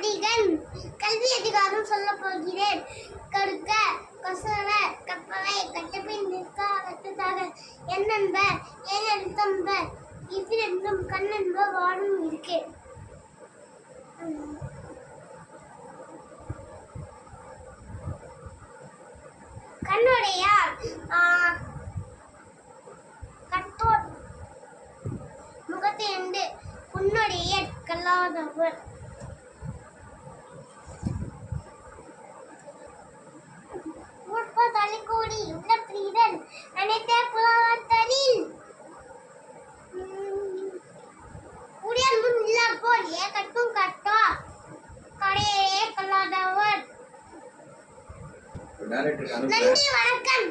அடிகள் கல்வி அதிகாரம் சொல்ல போகிறேன். கடுக்க கசவ கப்பவை கட்டபின் நிற்க கட்டுத்தாக என்னென்ப ஏனெழுத்தம்ப இவ்விரண்டும் கண்ணென்ப வாழும் இருக்கு. கண்ணுடையார் கட்டோர் முகத்தையண்டு புண்ணுடைய கல்லாதவர். தலைக்கூடி உள்ள பிரீதன் அனைத்த புலவத்தலில் உடையார் முன் இல்லார் போல் கட்டும் கட்டா கடையே கல்லாதவர். நன்றி, வணக்கம்.